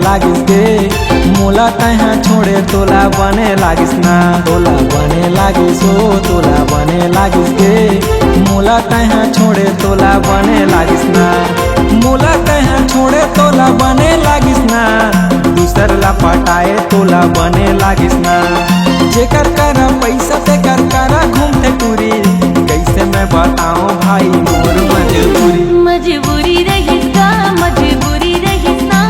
लागिस गे मोला तहाँ छोड़े तोला बने लागिस ना। तोला बने लागिस हो तोला बने लागिस गे मोला तहाँ छोड़े तोला बने लागिस ना। मोला तहाँ छोड़े तोला बने लागिस ना। दूसर ला पटाए तोला बने लागिस ना। जेकर करा पैसा ते कर करा घूमते टूरी कैसे मैं बताऊं भाई मोर मजबूरी। मजबूरी रही का मजबूरी रही ना।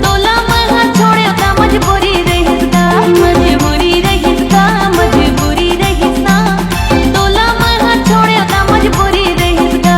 तोला महा छोड़े का मजबूरी रही का। मजबूरी रही का मजबूरी रही ना। तोला महा छोड़े का मजबूरी रही का।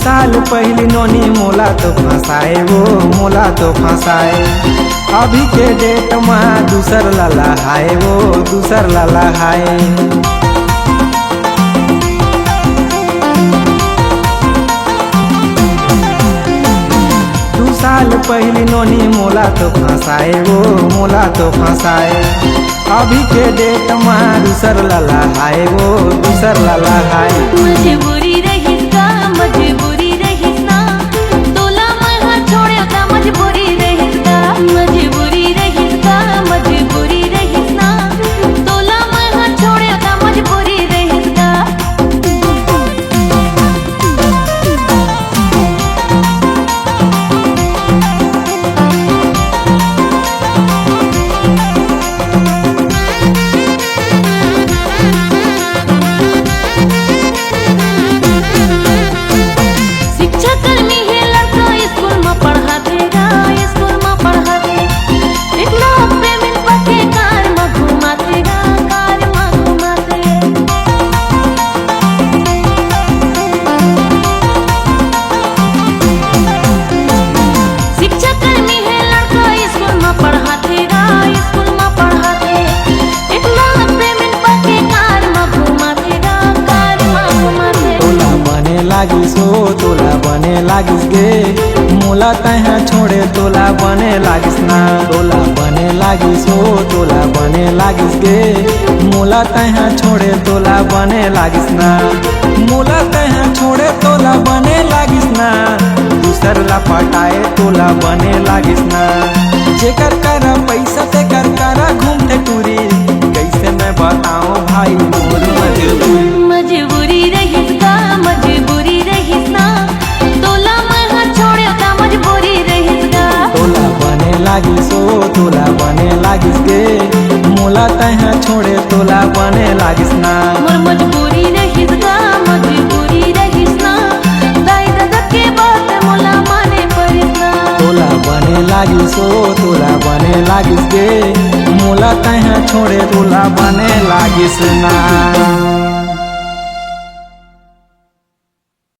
साल पहली नोनी मोला तो फंसाए वो मोला तो फंसाए। अभी के डेट में दूसर लाला हाय वो दूसर लाला हाय। 2 साल पहली नोनी मोला तो फंसाए वो मोला तो फंसाए। अभी के डेट में दूसर लाला हाय वो दूसर लाला हाय। मजबूरी रही का मजबूरी रही ना। तोला महा छोड़े का मजबूरी रही का। मजबूरी रही का मजबूरी रही ना। तोला महा छोड़े का मजबूरी रही का। लागिस हो तोला बने लागिस गे मोला तहाँ छोड़े तोला बने लागिस ना। तोला बने लागिस हो तोला बने लागिस गे मोला तहाँ छोड़े तोला बने लागिस ना। मोला तहाँ छोड़े तोला बने लागिस ना। दूसर ला पटाए तोला बने लागिस ना। जेकर करा पैसा ते कर करा घूमते टूरी कैसे मैं बताऊं भाई मोर मजबूरी। मजबूरी रही का मजबूरी रही ना। तोला महा छोड़े का मजबूरी रही का। तोला बने लागिस हो तोला बने लागिस गे मोला तहाँ छोड़े तोला बने लागिस ना। मोर मजबूरी रही का मजबूरी रही ना। दाई दादा के बात मोला माने पड़िस ना। तोला बने लागिस हो तोला बने लागिस गे मोला तहाँ छोड़े तोला बने लागिस ना।